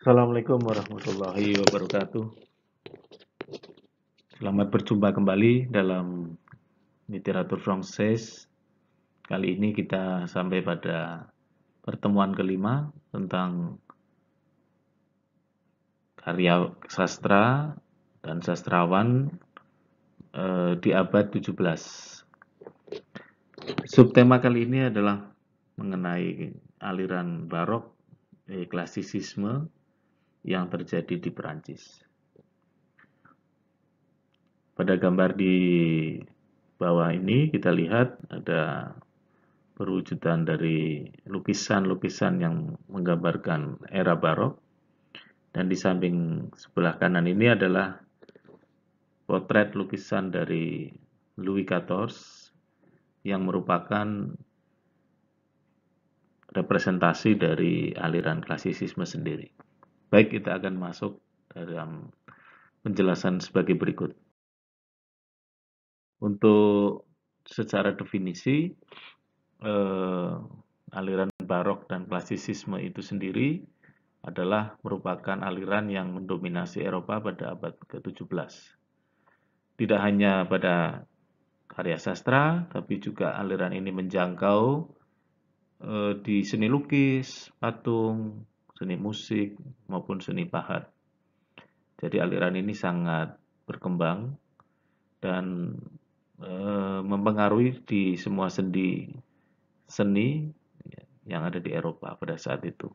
Assalamualaikum warahmatullahi wabarakatuh. Selamat berjumpa kembali dalam literatur Frances. Kali ini kita sampai pada pertemuan kelima tentang karya sastra dan sastrawan di abad 17. Subtema kali ini adalah mengenai aliran barok, klasisisme yang terjadi di Perancis. Pada gambar di bawah ini kita lihat ada perwujudan dari lukisan-lukisan yang menggambarkan era barok, dan di samping sebelah kanan ini adalah potret lukisan dari Louis XIV yang merupakan representasi dari aliran klasisisme sendiri. Baik, kita akan masuk dalam penjelasan sebagai berikut. Untuk secara definisi, aliran barok dan klasisisme itu sendiri adalah merupakan aliran yang mendominasi Eropa pada abad ke-17. Tidak hanya pada karya sastra, tapi juga aliran ini menjangkau di seni lukis, patung, seni musik, maupun seni pahat. Jadi aliran ini sangat berkembang dan mempengaruhi di semua seni yang ada di Eropa pada saat itu.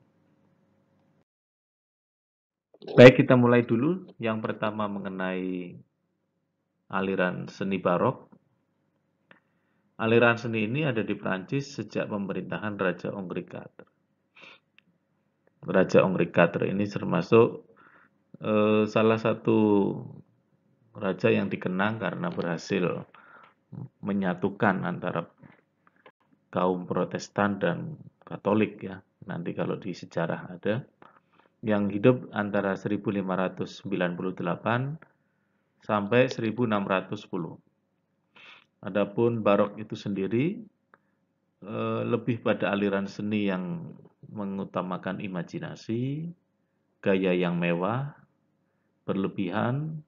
Baik, kita mulai dulu. Yang pertama mengenai aliran seni barok. Aliran seni ini ada di Prancis sejak pemerintahan Raja Henri IV. Raja Henri IV ini termasuk salah satu raja yang dikenang karena berhasil menyatukan antara kaum Protestan dan Katolik ya. Nanti kalau di sejarah ada yang hidup antara 1598 sampai 1610. Adapun barok itu sendiri lebih pada aliran seni yang mengutamakan imajinasi, gaya yang mewah, berlebihan,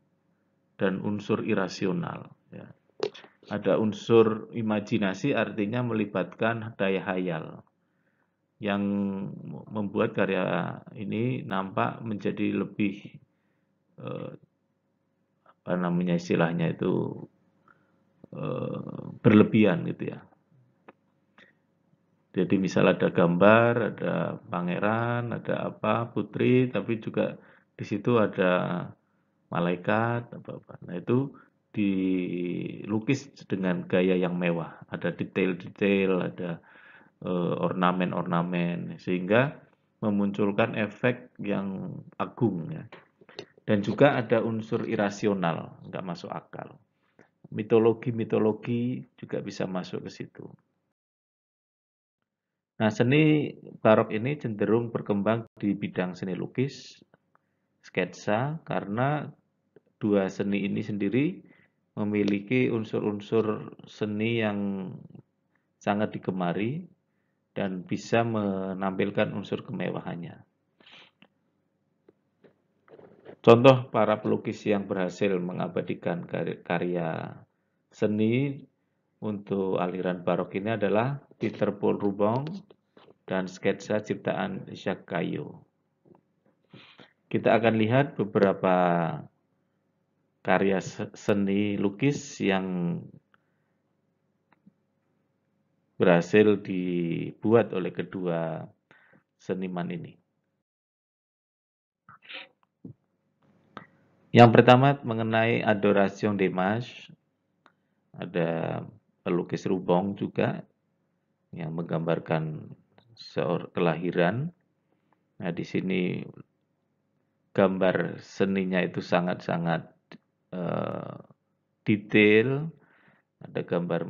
dan unsur irasional. Ya. Ada unsur imajinasi artinya melibatkan daya hayal yang membuat karya ini nampak menjadi lebih istilahnya itu berlebihan gitu ya. Jadi misal ada gambar, ada pangeran, ada apa, putri, tapi juga di situ ada malaikat, apa-apa. Nah itu dilukis dengan gaya yang mewah, ada detail-detail, ada ornamen-ornamen, sehingga memunculkan efek yang agung ya. Dan juga ada unsur irasional, nggak masuk akal. Mitologi-mitologi juga bisa masuk ke situ. Nah, seni barok ini cenderung berkembang di bidang seni lukis, sketsa, karena dua seni ini sendiri memiliki unsur-unsur seni yang sangat digemari dan bisa menampilkan unsur kemewahannya. Contoh para pelukis yang berhasil mengabadikan karya seni untuk aliran barok ini adalah Peter Paul Rubens dan sketsa ciptaan Jacques Caillou. Kita akan lihat beberapa karya seni lukis yang berhasil dibuat oleh kedua seniman ini. Yang pertama mengenai Adoration des Mages, ada pelukis Rubens juga yang menggambarkan kelahiran. Nah, di sini gambar seninya itu sangat-sangat detail. Ada gambar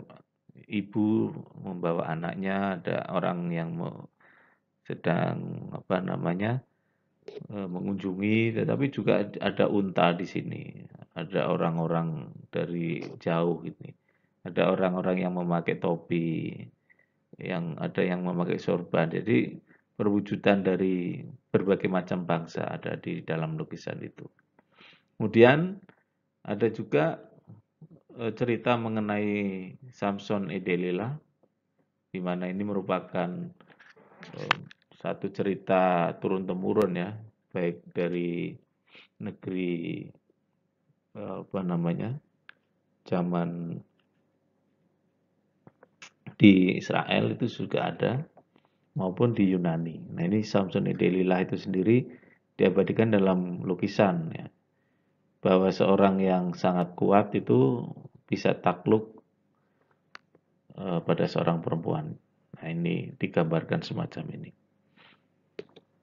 ibu membawa anaknya, ada orang yang sedang mengunjungi, tetapi juga ada unta di sini. Ada orang-orang dari jauh ini. Ada orang-orang yang memakai topi, yang ada yang memakai sorban. Jadi perwujudan dari berbagai macam bangsa ada di dalam lukisan itu. Kemudian ada juga cerita mengenai Samson e Delila, di mana ini merupakan satu cerita turun-temurun ya, baik dari negeri zaman di Israel itu juga ada, maupun di Yunani. Nah ini Samson e Delila itu sendiri diabadikan dalam lukisan ya, bahwa seorang yang sangat kuat itu bisa takluk pada seorang perempuan. Nah ini digambarkan semacam ini.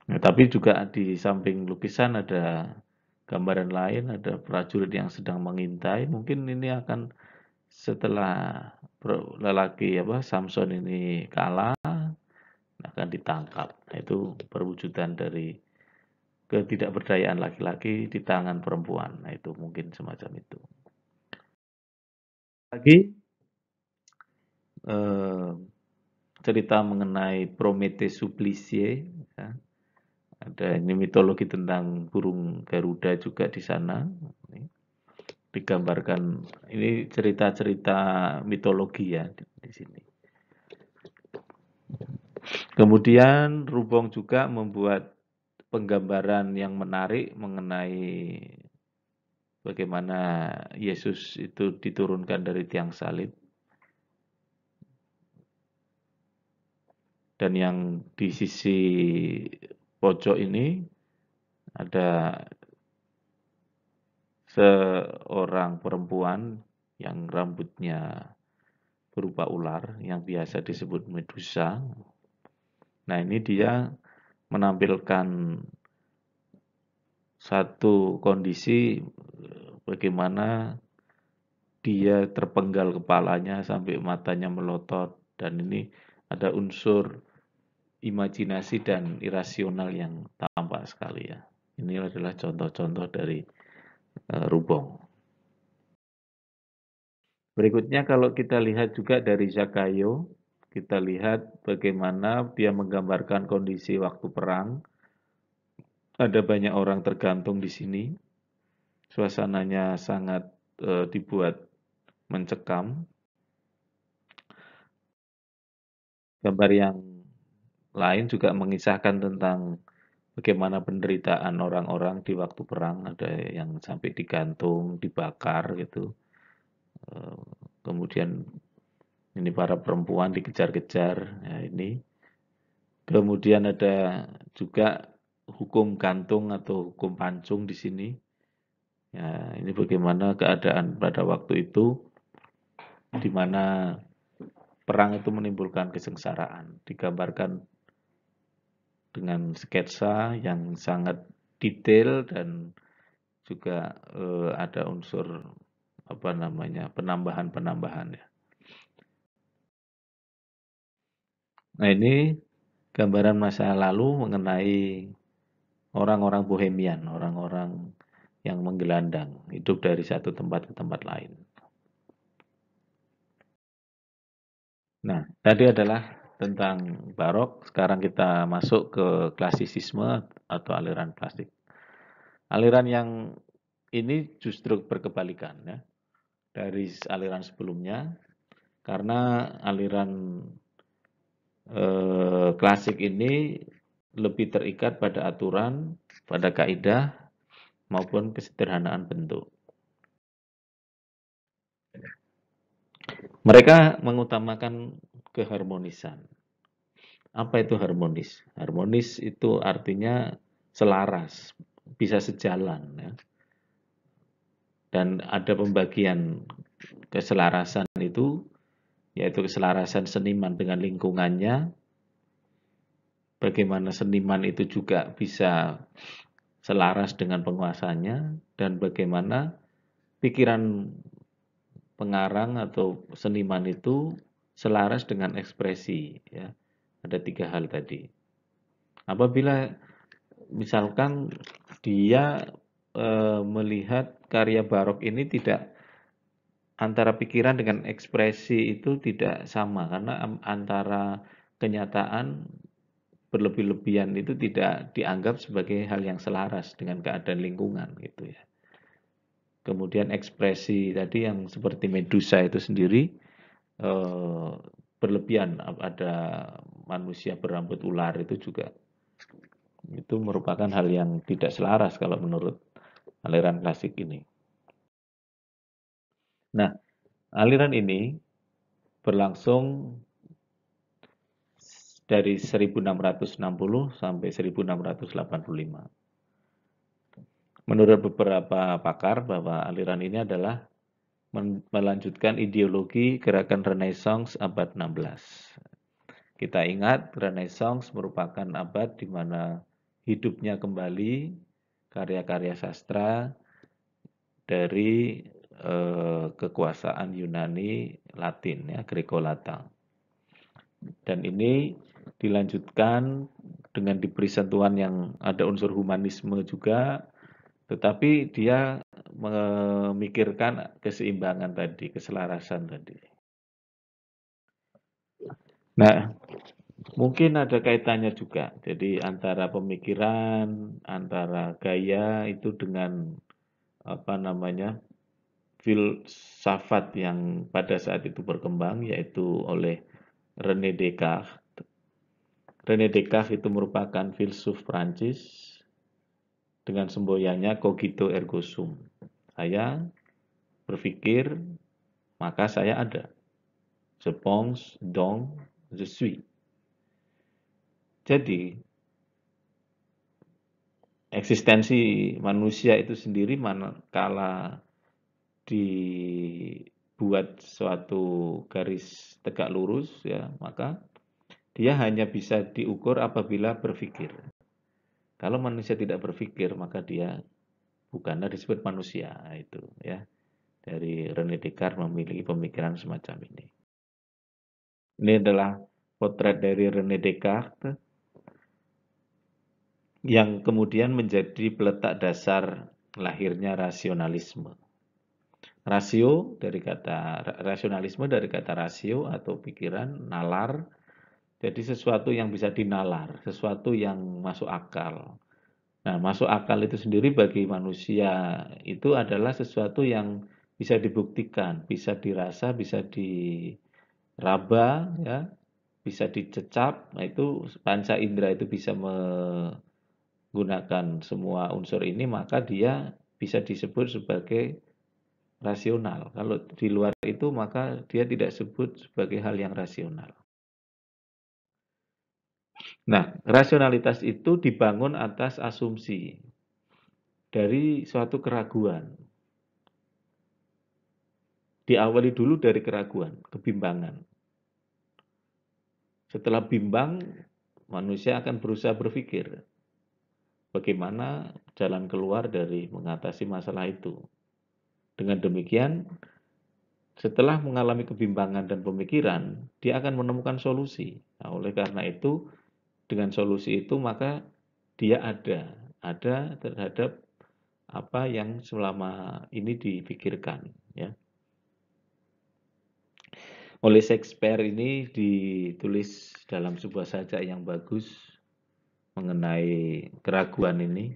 Nah, tapi juga di samping lukisan ada gambaran lain, ada prajurit yang sedang mengintai. Mungkin ini akan setelah lelaki Samson ini kalah akan ditangkap. Nah, itu perwujudan dari ketidakberdayaan laki-laki di tangan perempuan. Nah, itu mungkin semacam itu. Lagi cerita mengenai Prometheus Supplicie, ya. Ada ini mitologi tentang burung Garuda juga di sana. Ini digambarkan, ini cerita-cerita mitologi ya di sini. Kemudian Rubong juga membuat penggambaran yang menarik mengenai bagaimana Yesus itu diturunkan dari tiang salib. Dan yang di sisi pojok ini ada seorang perempuan yang rambutnya berupa ular yang biasa disebut Medusa. Nah, ini dia menampilkan satu kondisi bagaimana dia terpenggal kepalanya sampai matanya melotot, dan ini ada unsur imajinasi dan irasional yang tampak sekali ya. Ini adalah contoh-contoh dari Rubong. Berikutnya kalau kita lihat juga dari Zakayo, kita lihat bagaimana dia menggambarkan kondisi waktu perang. Ada banyak orang tergantung di sini. Suasananya sangat dibuat mencekam. Gambar yang lain juga mengisahkan tentang bagaimana penderitaan orang-orang di waktu perang. Ada yang sampai digantung, dibakar gitu. Kemudian ini para perempuan dikejar-kejar. Ya, ini. Kemudian ada juga hukum gantung atau hukum pancung di sini. Ya, ini bagaimana keadaan pada waktu itu, di mana perang itu menimbulkan kesengsaraan. Digambarkan dengan sketsa yang sangat detail dan juga ada unsur penambahan-penambahan ya. Nah ini gambaran masa lalu mengenai orang-orang Bohemian, orang-orang yang menggelandang, hidup dari satu tempat ke tempat lain. Nah, tadi adalah tentang barok, sekarang kita masuk ke klasisisme atau aliran klasik. Aliran yang ini justru berkebalikan ya dari aliran sebelumnya, karena aliran klasik ini lebih terikat pada aturan, pada kaidah maupun kesederhanaan bentuk. Mereka mengutamakan keharmonisan. Apa itu harmonis? Harmonis itu artinya selaras, bisa sejalan ya. Dan ada pembagian keselarasan itu, yaitu keselarasan seniman dengan lingkungannya, bagaimana seniman itu juga bisa selaras dengan penguasanya, dan bagaimana pikiran pengarang atau seniman itu selaras dengan ekspresi ya. Ada 3 hal tadi. Apabila misalkan dia melihat karya barok ini tidak, antara pikiran dengan ekspresi itu tidak sama, karena antara kenyataan berlebih-lebihan itu tidak dianggap sebagai hal yang selaras dengan keadaan lingkungan gitu ya. Kemudian ekspresi tadi yang seperti Medusa itu sendiri eh, berlebihan, ada manusia berambut ular itu juga itu merupakan hal yang tidak selaras kalau menurut aliran klasik ini. Nah, aliran ini berlangsung dari 1660 sampai 1685. Menurut beberapa pakar bahwa aliran ini adalah melanjutkan ideologi gerakan Renaissance abad 16. Kita ingat Renaissance merupakan abad di mana hidupnya kembali karya-karya sastra dari kekuasaan Yunani Latin ya, Greco-Latin. Dan ini dilanjutkan dengan diberi sentuhan yang ada unsur humanisme juga, tetapi dia memikirkan keseimbangan tadi, keselarasan tadi. Nah, mungkin ada kaitannya juga. Jadi antara pemikiran, antara gaya itu dengan apa namanya filsafat yang pada saat itu berkembang, yaitu oleh René Descartes. René Descartes itu merupakan filsuf Prancis dengan semboyannya cogito ergo sum. Saya berpikir, maka saya ada. Je pense, donc je suis. Jadi, eksistensi manusia itu sendiri manakala dibuat suatu garis tegak lurus ya, maka dia hanya bisa diukur apabila berpikir. Kalau manusia tidak berpikir, maka dia bukanlah disebut manusia. Itu ya. Dari René Descartes memiliki pemikiran semacam ini. Ini adalah potret dari René Descartes yang kemudian menjadi peletak dasar lahirnya rasionalisme. Rasio dari kata rasionalisme dari kata rasio atau pikiran, nalar. Jadi sesuatu yang bisa dinalar, sesuatu yang masuk akal. Nah, masuk akal itu sendiri bagi manusia itu adalah sesuatu yang bisa dibuktikan, bisa dirasa, bisa diraba, ya, bisa dicecap. Nah, itu panca indera itu bisa menggunakan semua unsur ini, maka dia bisa disebut sebagai rasional. Kalau di luar itu, maka dia tidak disebut sebagai hal yang rasional. Nah, rasionalitas itu dibangun atas asumsi dari suatu keraguan. Diawali dulu dari keraguan, kebimbangan. Setelah bimbang, manusia akan berusaha berpikir bagaimana jalan keluar dari mengatasi masalah itu. Dengan demikian, setelah mengalami kebimbangan dan pemikiran, dia akan menemukan solusi. Nah, oleh karena itu, dengan solusi itu maka dia ada terhadap apa yang selama ini dipikirkan, ya. Oleh Shakespeare ini ditulis dalam sebuah sajak yang bagus mengenai keraguan ini.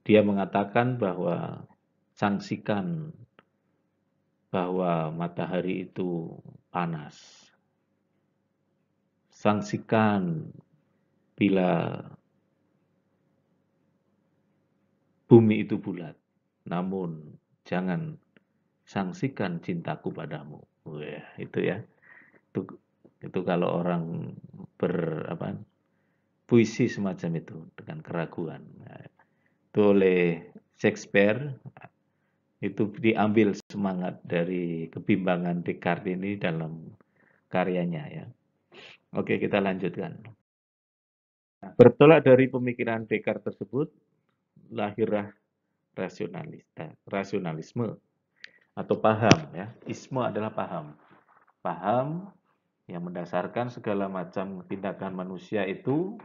Dia mengatakan bahwa sangsikan bahwa matahari itu panas. Sangsikan bila bumi itu bulat. Namun jangan sangsikan cintaku padamu. Wah, itu ya. Itu kalau orang puisi semacam itu dengan keraguan. Nah, itu oleh Shakespeare itu diambil semangat dari kebimbangan Descartes ini dalam karyanya ya. Oke, kita lanjutkan. Bertolak dari pemikiran Descartes tersebut lahirlah rasionalisme atau paham ya. Isme adalah paham. Paham yang mendasarkan segala macam tindakan manusia itu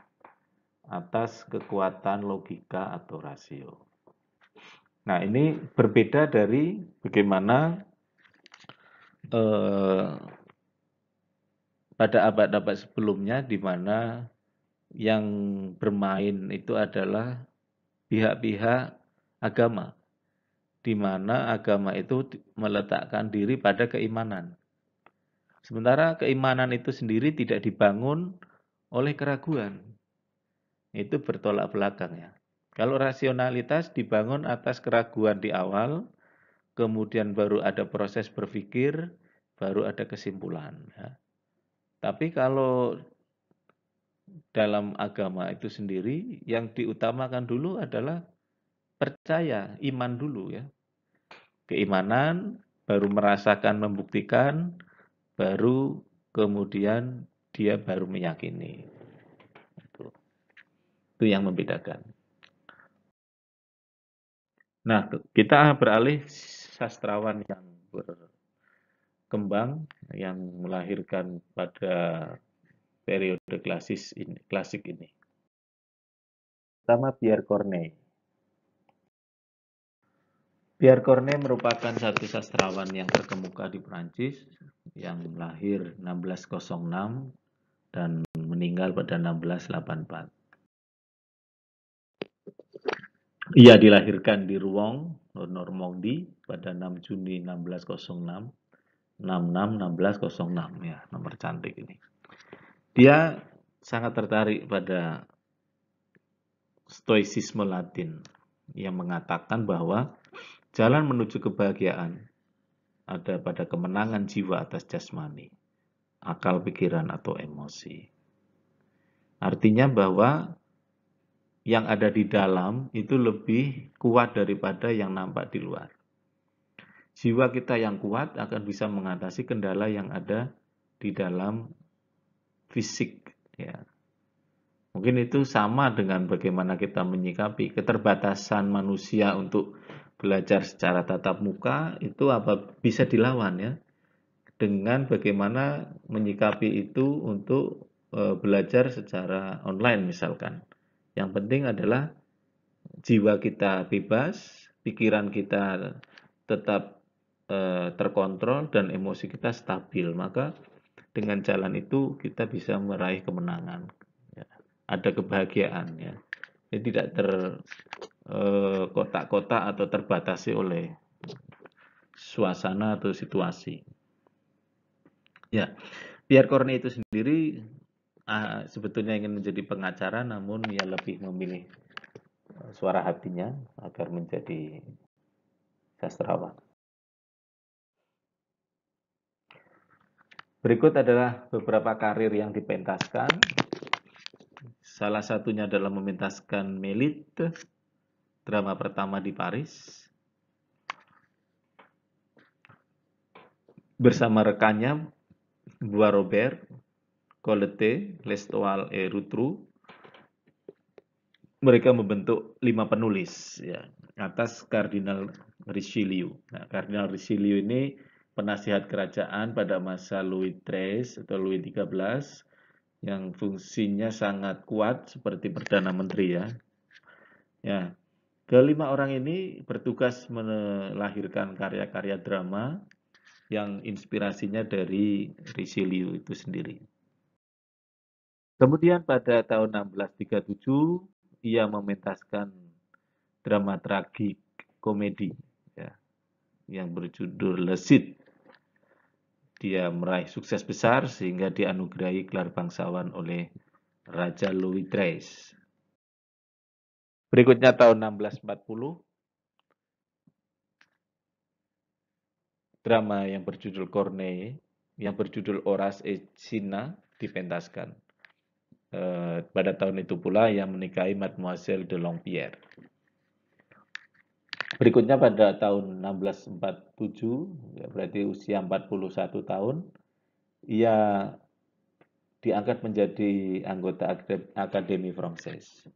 atas kekuatan logika atau rasio. Nah, ini berbeda dari bagaimana pada abad-abad sebelumnya di mana yang bermain itu adalah pihak-pihak agama, di mana agama itu meletakkan diri pada keimanan. Sementara keimanan itu sendiri tidak dibangun oleh keraguan. Itu bertolak belakang ya. Kalau rasionalitas dibangun atas keraguan di awal, kemudian baru ada proses berpikir, baru ada kesimpulan. Ya. Tapi kalau dalam agama itu sendiri, yang diutamakan dulu adalah percaya, iman dulu ya. Keimanan, baru merasakan, membuktikan, baru kemudian dia baru meyakini. Itu yang membedakan. Nah, kita beralih sastrawan yang berkembang, yang melahirkan pada periode klasik ini. Pertama, Pierre Corneille. Pierre Corneille merupakan satu sastrawan yang terkemuka di Prancis, yang lahir 1606 dan meninggal pada 1684. Ia dilahirkan di Rouen, Normandie pada 6 Juni 1606. 1606 ya, nomor cantik ini. Dia sangat tertarik pada stoicisme Latin yang mengatakan bahwa jalan menuju kebahagiaan ada pada kemenangan jiwa atas jasmani, akal, pikiran, atau emosi. Artinya bahwa yang ada di dalam itu lebih kuat daripada yang nampak di luar. Jiwa kita yang kuat akan bisa mengatasi kendala yang ada di dalam fisik. Ya. Mungkin itu sama dengan bagaimana kita menyikapi keterbatasan manusia untuk belajar secara tatap muka, itu bisa dilawan ya dengan bagaimana menyikapi itu untuk belajar secara online misalkan. Yang penting adalah jiwa kita bebas, pikiran kita tetap terkontrol dan emosi kita stabil. Maka dengan jalan itu kita bisa meraih kemenangan. Ya. Ada kebahagiaan ya. Jadi tidak terkotak-kotak atau terbatasi oleh suasana atau situasi. Ya, Pierre Corneille itu sendiri sebetulnya ingin menjadi pengacara, namun ia lebih memilih suara hatinya agar menjadi sastrawan. Berikut adalah beberapa karir yang dipentaskan. Salah satunya adalah mementaskan Melite, drama pertama di Paris. Bersama rekannya, Boisrobert, Colette, L'Estoile, et Rotrou, mereka membentuk 5 penulis ya, atas Kardinal Richelieu. Nah, Kardinal Richelieu ini penasihat kerajaan pada masa Louis XIII atau Louis XIII yang fungsinya sangat kuat seperti Perdana Menteri ya. Ya, kelima orang ini bertugas melahirkan karya-karya drama yang inspirasinya dari Richelieu itu sendiri. Kemudian pada tahun 1637 ia mementaskan drama tragik komedi ya, yang berjudul Le Cid. Dia meraih sukses besar sehingga dianugerahi gelar bangsawan oleh Raja Louis XIII. Berikutnya tahun 1640, drama yang berjudul Corneille, yang berjudul Horace et Cinna dipentaskan. Pada tahun itu pula ia menikahi Mademoiselle de Longpierre. Berikutnya pada tahun 1647, ya berarti usia 41 tahun, ia diangkat menjadi anggota Académie Française.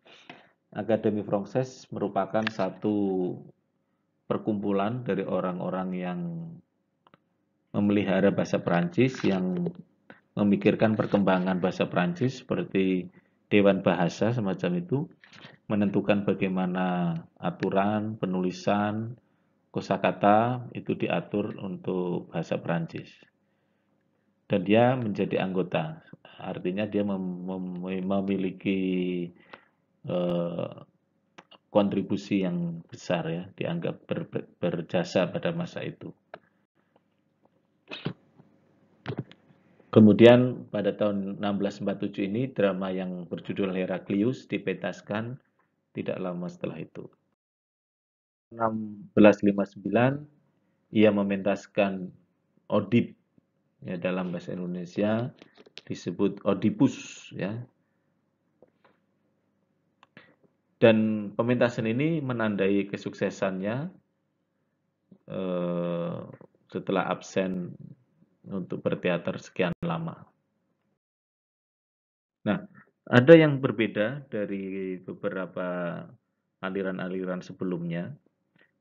Académie Française merupakan satu perkumpulan dari orang-orang yang memelihara bahasa Perancis, yang memikirkan perkembangan bahasa Perancis seperti Dewan Bahasa semacam itu, menentukan bagaimana aturan, penulisan, kosakata itu diatur untuk bahasa Perancis. dan dia menjadi anggota. Artinya dia memiliki kontribusi yang besar ya, dianggap berjasa pada masa itu. Kemudian pada tahun 1647 ini drama yang berjudul Heraklius dipentaskan tidak lama setelah itu. 1659 ia mementaskan Oedip ya, dalam bahasa Indonesia disebut Oedipus ya. Dan pementasan ini menandai kesuksesannya setelah absen untuk berteater sekian lama. Nah, ada yang berbeda dari beberapa aliran-aliran sebelumnya.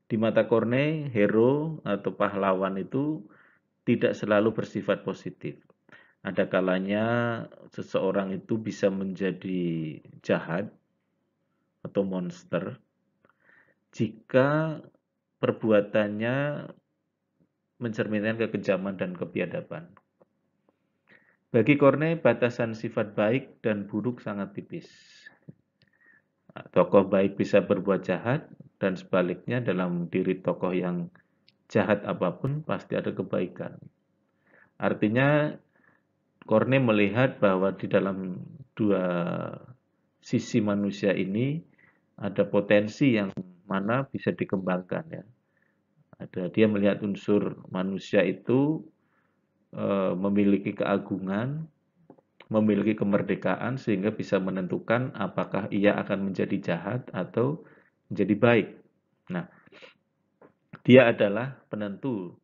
Di mata Corneille, hero atau pahlawan itu tidak selalu bersifat positif. Ada kalanya seseorang itu bisa menjadi jahat atau monster jika perbuatannya mencerminkan kekejaman dan kebiadaban. Bagi Corneille, batasan sifat baik dan buruk sangat tipis. Tokoh baik bisa berbuat jahat, dan sebaliknya dalam diri tokoh yang jahat apapun pasti ada kebaikan. Artinya, Corneille melihat bahwa di dalam dua sisi manusia ini ada potensi yang mana bisa dikembangkan ya. Dia melihat unsur manusia itu memiliki keagungan, memiliki kemerdekaan sehingga bisa menentukan apakah ia akan menjadi jahat atau menjadi baik. Nah, dia adalah penentu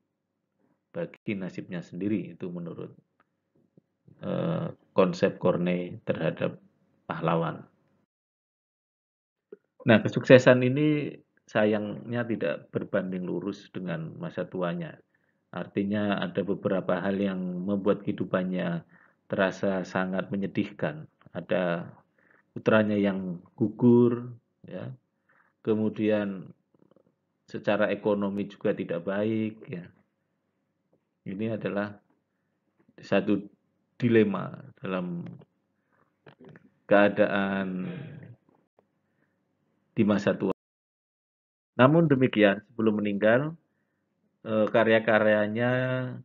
bagi nasibnya sendiri itu menurut konsep Corneille terhadap pahlawan. Nah, kesuksesan ini sayangnya tidak berbanding lurus dengan masa tuanya. Artinya ada beberapa hal yang membuat kehidupannya terasa sangat menyedihkan. Ada putranya yang gugur, ya. Kemudian secara ekonomi juga tidak baik, ya. Ini adalah satu dilema dalam keadaan di masa tua. Namun demikian, sebelum meninggal, karya-karyanya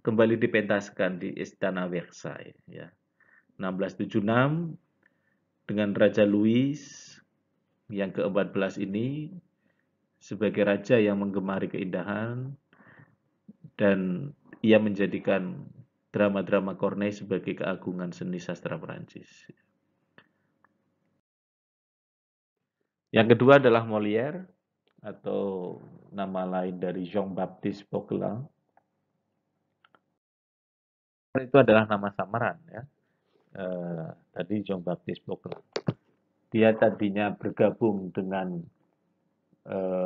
kembali dipentaskan di Istana Versailles, ya. 1676 dengan Raja Louis yang ke-14 ini sebagai raja yang menggemari keindahan, dan ia menjadikan drama-drama Corneille sebagai keagungan seni sastra Perancis. Yang kedua adalah Molière atau nama lain dari Jean-Baptiste Poquelin. Itu adalah nama samaran ya. Tadi Jean-Baptiste Poquelin. Dia tadinya bergabung dengan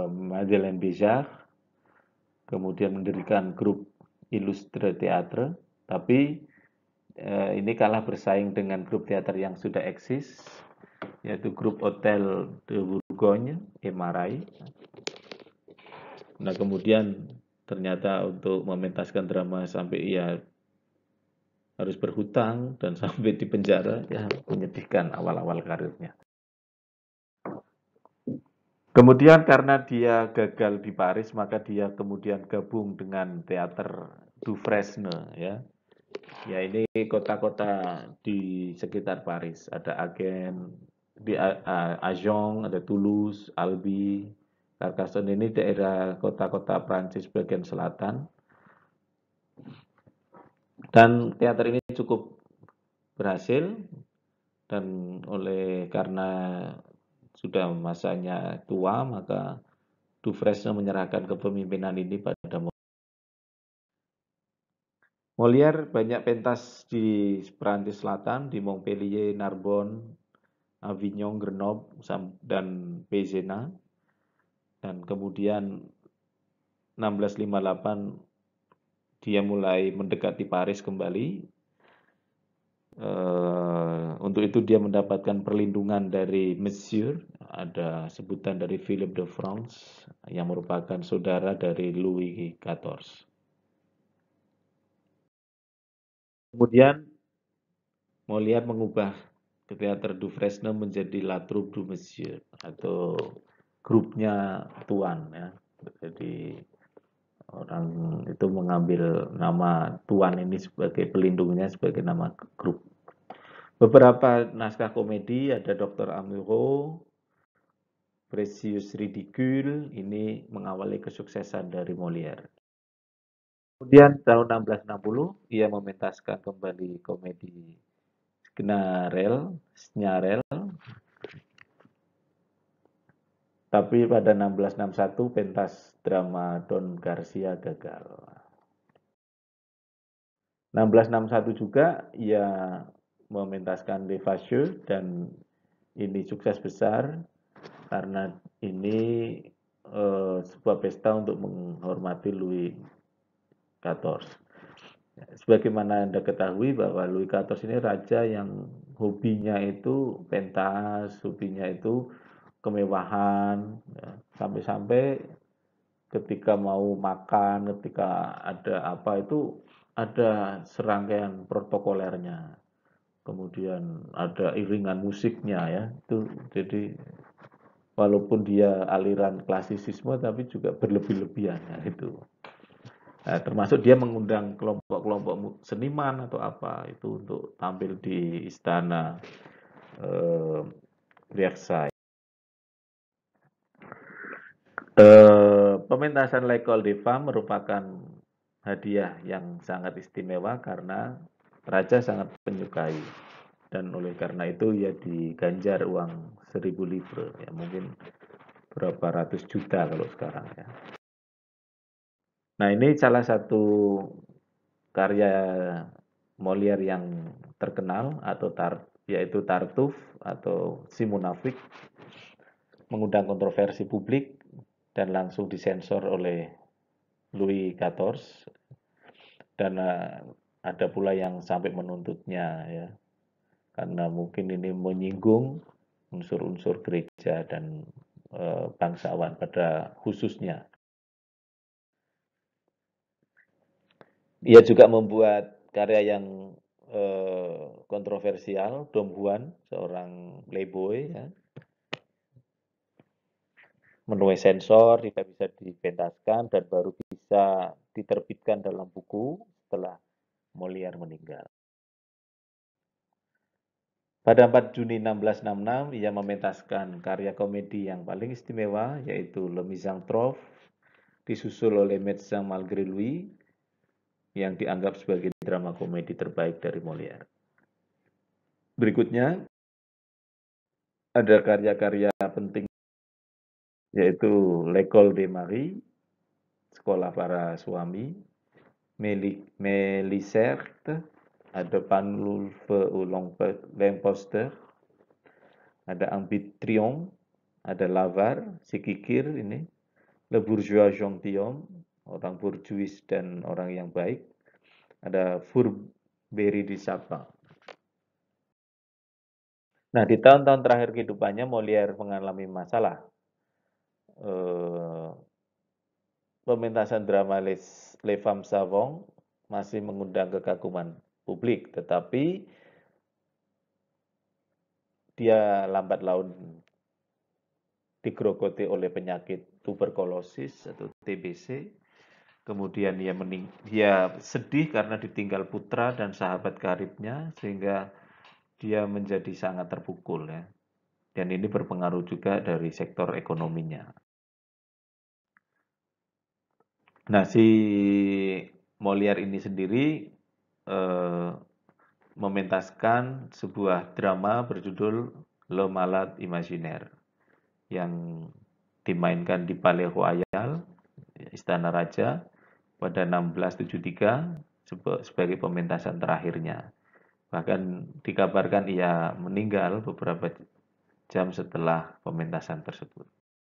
Madeleine Béjart, kemudian mendirikan grup Illustre Theatre, tapi ini kalah bersaing dengan grup teater yang sudah eksis, yaitu grup Hotel de Bourgogne, Emarai. Nah, kemudian ternyata untuk mementaskan drama sampai ia harus berhutang dan sampai di penjara, ya menyedihkan awal-awal karirnya. Kemudian karena dia gagal di Paris, maka dia kemudian gabung dengan teater Dufresne ya. Ya ini kota-kota di sekitar Paris. Ada Agen, di Agen, ada Toulouse, Albi, Carcassonne, ini daerah kota-kota Prancis bagian selatan. Dan teater ini cukup berhasil, dan karena sudah masanya tua, maka Dufresne menyerahkan kepemimpinan ini pada Molière. Banyak pentas di Perancis Selatan, di Montpellier, Narbonne, Avignon, Grenoble, dan Pézena. Dan kemudian 1658 dia mulai mendekati Paris kembali. Untuk itu dia mendapatkan perlindungan dari Monsieur, ada sebutan dari Philippe de France yang merupakan saudara dari Louis XIV. Kemudian Molière mengubah Théâtre du Fresne menjadi La Troupe du Monsieur atau grupnya Tuan ya. Jadi orang itu mengambil nama Tuan ini sebagai pelindungnya sebagai nama grup. Beberapa naskah komedi ada Dr. Amoureux, Precious Ridicule, ini mengawali kesuksesan dari Molière. Kemudian tahun 1660 ia mementaskan kembali komedi Snarel, tapi pada 1661 pentas drama Don Garcia gagal. 1661 juga ia mementaskan Les Fâcheux dan ini sukses besar karena ini sebuah pesta untuk menghormati Louis XIV. Sebagaimana Anda ketahui bahwa Louis XIV ini raja yang hobinya itu pentas, hobinya itu kemewahan, ya. Sampai-sampai ketika mau makan, ketika ada apa itu ada serangkaian protokolernya. Kemudian ada iringan musiknya ya. Itu jadi walaupun dia aliran klasisisme tapi juga berlebih-lebihan ya, itu. Nah, termasuk dia mengundang kelompok-kelompok seniman atau apa itu untuk tampil di istana Versailles. Pementasan L'École des Femmes merupakan hadiah yang sangat istimewa karena raja sangat menyukai dan oleh karena itu ia diganjar uang 1000 livre ya mungkin berapa ratus juta kalau sekarang ya. Nah, ini salah satu karya Molière yang terkenal atau yaitu Tartuffe atau Si Munafik, mengundang kontroversi publik dan langsung disensor oleh Louis XIV dan ada pula yang sampai menuntutnya ya karena mungkin ini menyinggung unsur-unsur gereja dan bangsawan pada khususnya. Ia juga membuat karya yang kontroversial, Dom Juan, seorang playboy, ya. Menuai sensor, tidak bisa dipentaskan, dan baru bisa diterbitkan dalam buku setelah Molière meninggal. Pada 4 Juni 1666, ia mementaskan karya komedi yang paling istimewa, yaitu Le Misanthrope, disusul oleh Médecin Malgré Lui, yang dianggap sebagai drama komedi terbaik dari Molière. Berikutnya, ada karya-karya penting, yaitu L'École des Maris, Sekolah Para Suami, Méliserte, ada Panulfe ou l'Imposteur, ada Amphitryon, ada Lavar, si kikir ini, Le Bourgeois Gentilhomme, orang bourgeois dan orang yang baik, ada Fourberie di Sapin. Nah, di tahun-tahun terakhir kehidupannya, Molière mengalami masalah. Pementasan drama Les Femmes Savantes masih mengundang kekaguman publik, tetapi dia lambat laun digerogoti oleh penyakit tuberkulosis atau TBC. Kemudian dia sedih karena ditinggal putra dan sahabat karibnya, sehingga dia menjadi sangat terpukul ya. Dan ini berpengaruh juga dari sektor ekonominya. Nah, si Molière ini sendiri mementaskan sebuah drama berjudul Le Malade Imaginaire yang dimainkan di Palais Royal, Istana Raja, pada 1673 sebagai pementasan terakhirnya. Bahkan dikabarkan ia meninggal beberapa jam setelah pementasan tersebut.